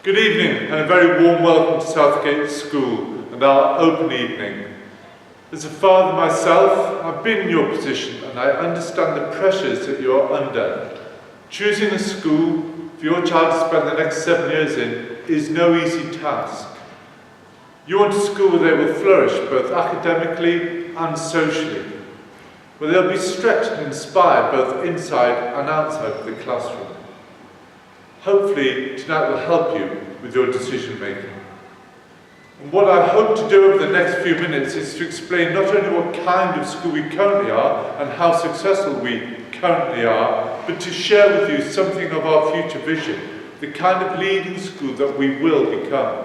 Good evening and a very warm welcome to Southgate School and our open evening. As a father myself, I've been in your position and I understand the pressures that you're under. Choosing a school for your child to spend the next 7 years in is no easy task. You want a school where they will flourish both academically and socially, where they'll be stretched and inspired both inside and outside of the classroom. Hopefully tonight will help you with your decision making. And what I hope to do over the next few minutes is to explain not only what kind of school we currently are and how successful we currently are, but to share with you something of our future vision, the kind of leading school that we will become.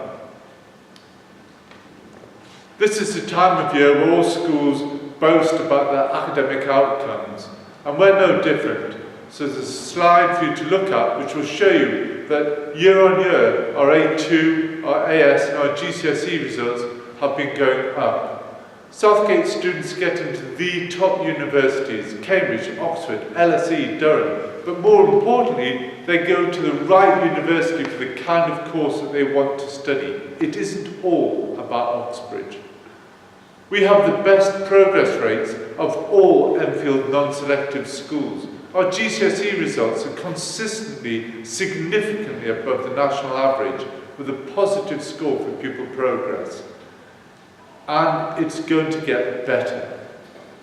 This is the time of year where all schools boast about their academic outcomes, and we're no different. So there's a slide for you to look at which will show you that year on year our A2, our AS and our GCSE results have been going up. Southgate students get into the top universities, Cambridge, Oxford, LSE, Durham, but more importantly they go to the right university for the kind of course that they want to study. It isn't all about Oxbridge. We have the best progress rates of all Enfield non-selective schools. Our GCSE results are consistently, significantly above the national average with a positive score for pupil progress. And it's going to get better.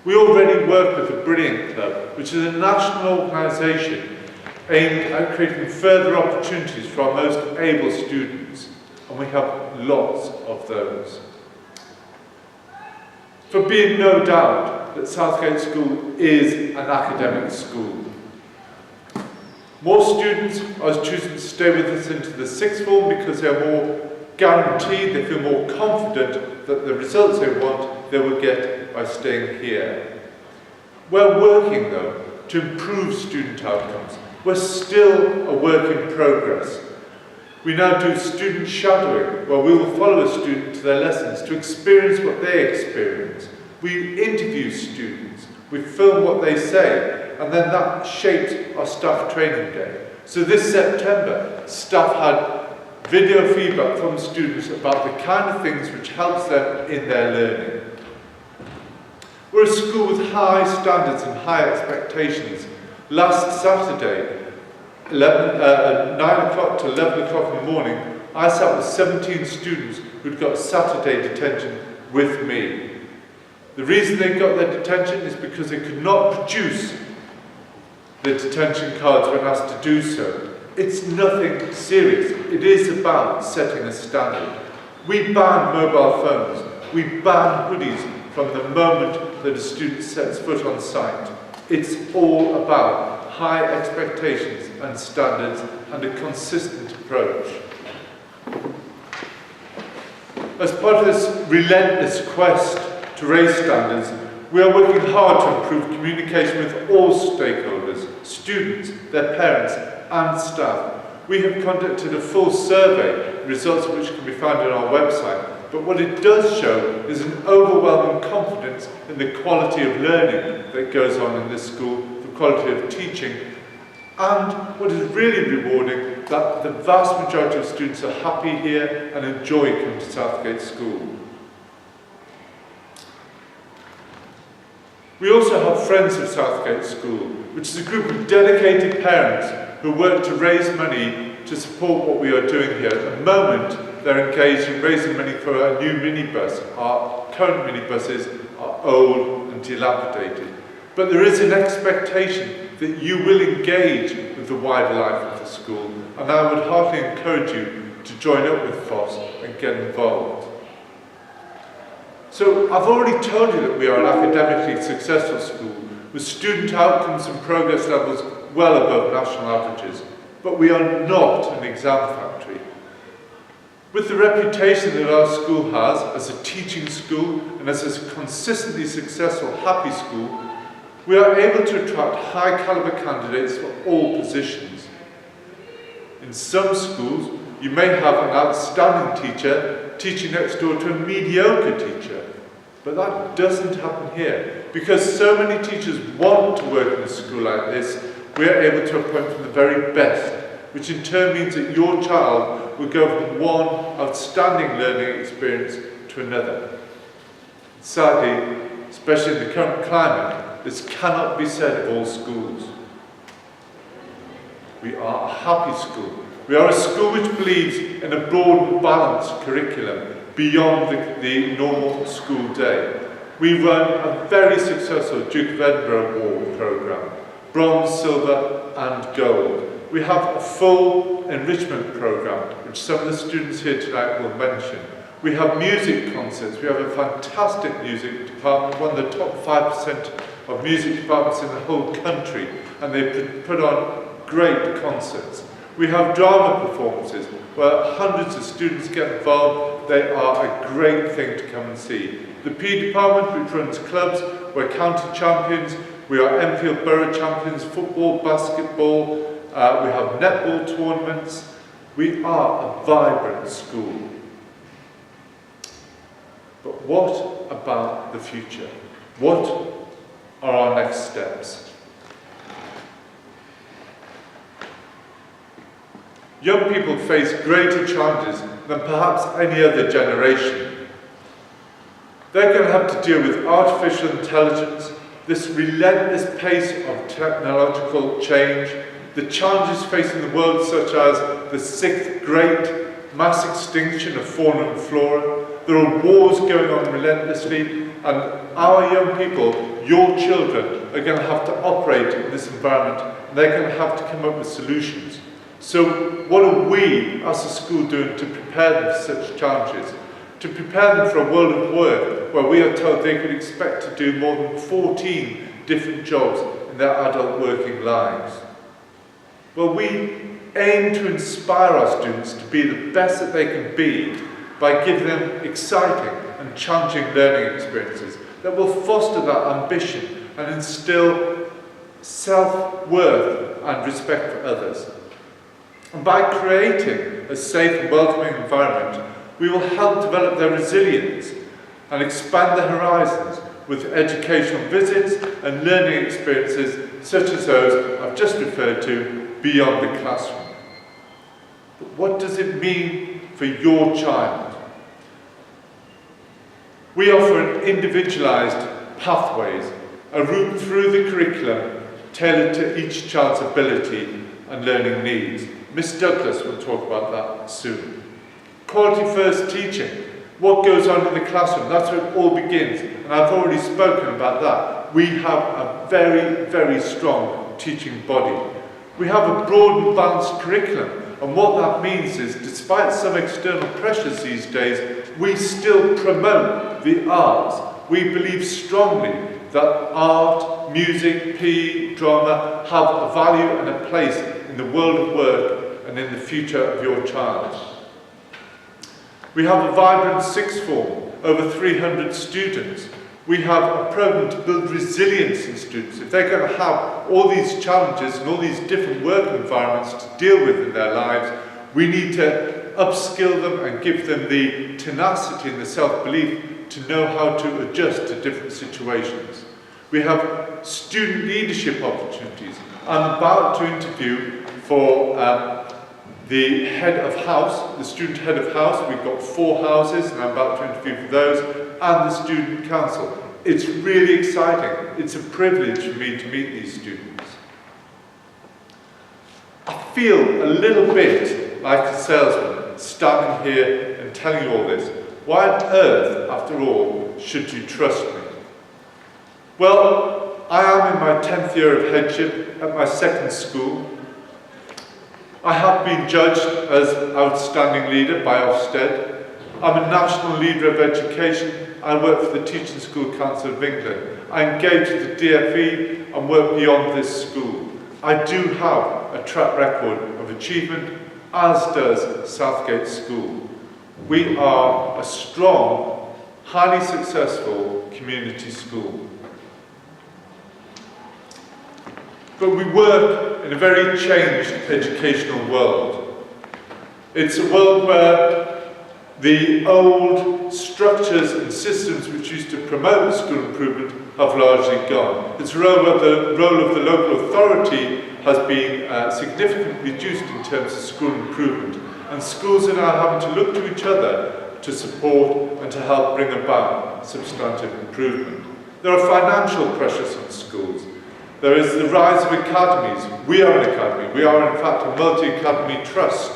We already work with the Brilliant Club, which is a national organisation aimed at creating further opportunities for our most able students, and we have lots of those. For being no doubt that Southgate School is an academic school. More students are choosing to stay with us into the sixth form because they are more guaranteed, they feel more confident that the results they want they will get by staying here. We're working though to improve student outcomes. We're still a work in progress. We now do student shadowing, where we will follow a student to their lessons to experience what they experience. We interview students, we film what they say, and then that shapes our staff training day. So this September, staff had video feedback from students about the kind of things which helps them in their learning. We're a school with high standards and high expectations. Last Saturday, 9 o'clock to 11 o'clock in the morning, I sat with 17 students who'd got Saturday detention with me. The reason they got their detention is because they could not produce the detention cards when asked to do so. It's nothing serious. It is about setting a standard. We ban mobile phones. We ban hoodies from the moment that a student sets foot on site. It's all about high expectations and standards and a consistent approach. As part of this relentless quest to raise standards, we are working hard to improve communication with all stakeholders, students, their parents and staff. We have conducted a full survey, results of which can be found on our website, but what it does show is an overwhelming confidence in the quality of learning that goes on in this school, the quality of teaching, and what is really rewarding, that the vast majority of students are happy here and enjoy coming to Southgate School. We also have Friends of Southgate School, which is a group of dedicated parents who work to raise money to support what we are doing here. At the moment, they're engaged in raising money for a new minibus. Our current minibuses are old and dilapidated. But there is an expectation that you will engage with the wider life of the school, and I would heartily encourage you to join up with FOSS and get involved. So I've already told you that we are an academically successful school with student outcomes and progress levels well above national averages, but we are not an exam factory. With the reputation that our school has as a teaching school and as a consistently successful, happy school, we are able to attract high caliber candidates for all positions. In some schools, you may have an outstanding teacher teaching next door to a mediocre teacher. But that doesn't happen here. Because so many teachers want to work in a school like this, we are able to appoint from the very best which in turn means that your child will go from one outstanding learning experience to another. Sadly, especially in the current climate, this cannot be said of all schools. We are a happy school. We are a school which believes in a broad and balanced curriculum beyond the normal school day. We run a very successful Duke of Edinburgh Award programme, bronze, silver and gold. We have a full enrichment programme, which some of the students here tonight will mention. We have music concerts. We have a fantastic music department, one of the top 5% of music departments in the whole country, and they put on great concerts. We have drama performances where hundreds of students get involved. They are a great thing to come and see. The P department, which runs clubs, we're county champions, we are Enfield Borough champions, football, basketball, we have netball tournaments. We are a vibrant school. But what about the future? What are our next steps? Young people face greater challenges than perhaps any other generation. They're going to have to deal with artificial intelligence, this relentless pace of technological change, the challenges facing the world such as the sixth great mass extinction of fauna and flora. There are wars going on relentlessly, and our young people, your children, are going to have to operate in this environment, and they're going to have to come up with solutions. So what are we as a school doing to prepare them for such challenges? To prepare them for a world of work where we are told they could expect to do more than 14 different jobs in their adult working lives. Well, we aim to inspire our students to be the best that they can be by giving them exciting and challenging learning experiences that will foster that ambition and instill self-worth and respect for others. And by creating a safe and welcoming environment, we will help develop their resilience and expand their horizons with educational visits and learning experiences such as those I've just referred to beyond the classroom. But what does it mean for your child? We offer individualised pathways, a route through the curriculum tailored to each child's ability and learning needs. Miss Douglas will talk about that soon. Quality first teaching, what goes on in the classroom, that's where it all begins, and I've already spoken about that. We have a very, very strong teaching body. We have a broad and balanced curriculum, and what that means is, despite some external pressures these days, we still promote the arts. We believe strongly that art, music, PE, drama have a value and a place in the world of work and in the future of your child. We have a vibrant sixth form, over 300 students. We have a program to build resilience in students. If they're going to have all these challenges and all these different work environments to deal with in their lives, we need to upskill them and give them the tenacity and the self-belief to know how to adjust to different situations. We have student leadership opportunities. I'm about to interview for the head of house, the student head of house. We've got 4 houses, and I'm about to interview for those, and the student council. It's really exciting. It's a privilege for me to meet these students. I feel a little bit like a salesman standing here and telling you all this. Why on earth, after all, should you trust me? Well, I am in my 10th year of headship at my second school. I have been judged as outstanding leader by Ofsted. I'm a national leader of education. I work for the Teaching School Council of England. I engage with the DFE and work beyond this school. I do have a track record of achievement, as does Southgate School. We are a strong, highly successful community school. But we work in a very changed educational world. It's a world where the old structures and systems which used to promote school improvement have largely gone. Its role of the local authority has been significantly reduced in terms of school improvement, and schools are now having to look to each other to support and to help bring about substantive improvement. There are financial pressures on schools. There is the rise of academies. We are an academy. We are in fact a multi-academy trust.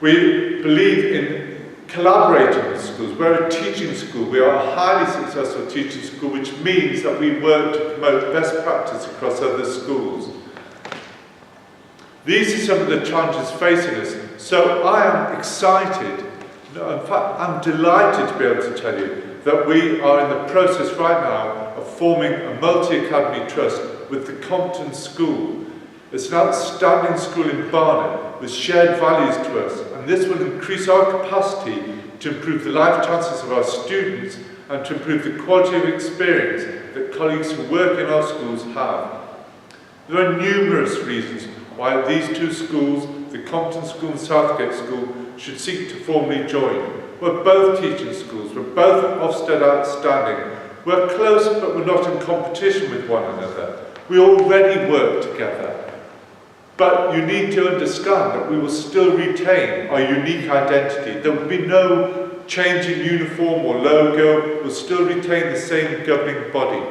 We believe in collaborating with schools. We're a teaching school. We are a highly successful teaching school, which means that we work to promote best practice across other schools. These are some of the challenges facing us. So I am excited, in fact I'm delighted to be able to tell you that we are in the process right now of forming a multi-academy trust with the Compton School. It's an outstanding school in Barnet with shared values to us, and this will increase our capacity to improve the life chances of our students and to improve the quality of experience that colleagues who work in our schools have. There are numerous reasons why these two schools, the Compton School and Southgate School, should seek to formally join. We're both teaching schools, we're both Ofsted outstanding. We're close, but we're not in competition with one another. We already work together. But you need to understand that we will still retain our unique identity. There will be no change in uniform or logo. We'll still retain the same governing body.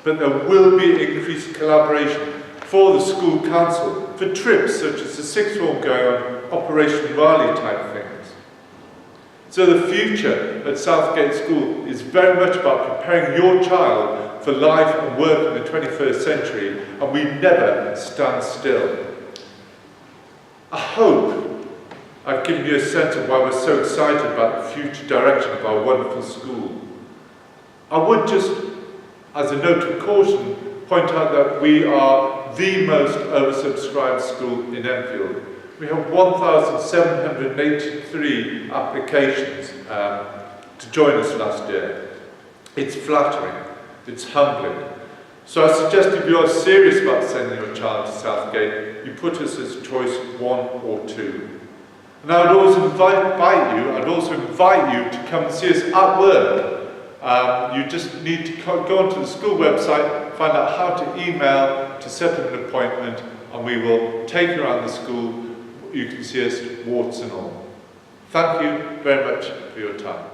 But there will be increased collaboration for the school council, for trips such as the sixth form going on Operation Raleigh type things. So the future at Southgate School is very much about preparing your child for life and work in the 21st century, and we never stand still. I hope I've given you a sense of why we're so excited about the future direction of our wonderful school. I would just, as a note of caution, point out that we are the most oversubscribed school in Enfield. We have 1,783 applications to join us last year. It's flattering, it's humbling. So I suggest if you are serious about sending your child to Southgate, you put us as choice 1 or 2. And I would also invite you to come and see us at work. You just need to go onto the school website, find out how to email to set up an appointment, and we will take you around the school. You can see us warts and all. Thank you very much for your time.